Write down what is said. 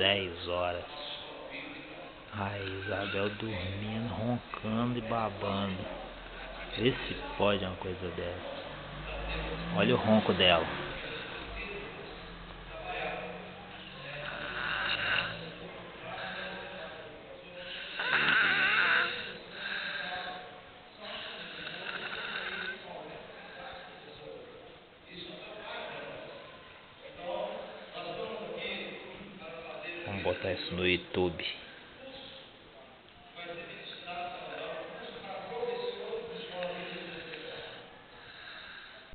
10 horas. A Isabel dormindo, roncando e babando. Vê se pode uma coisa dessa. Olha o ronco dela. Vamos botar isso no YouTube.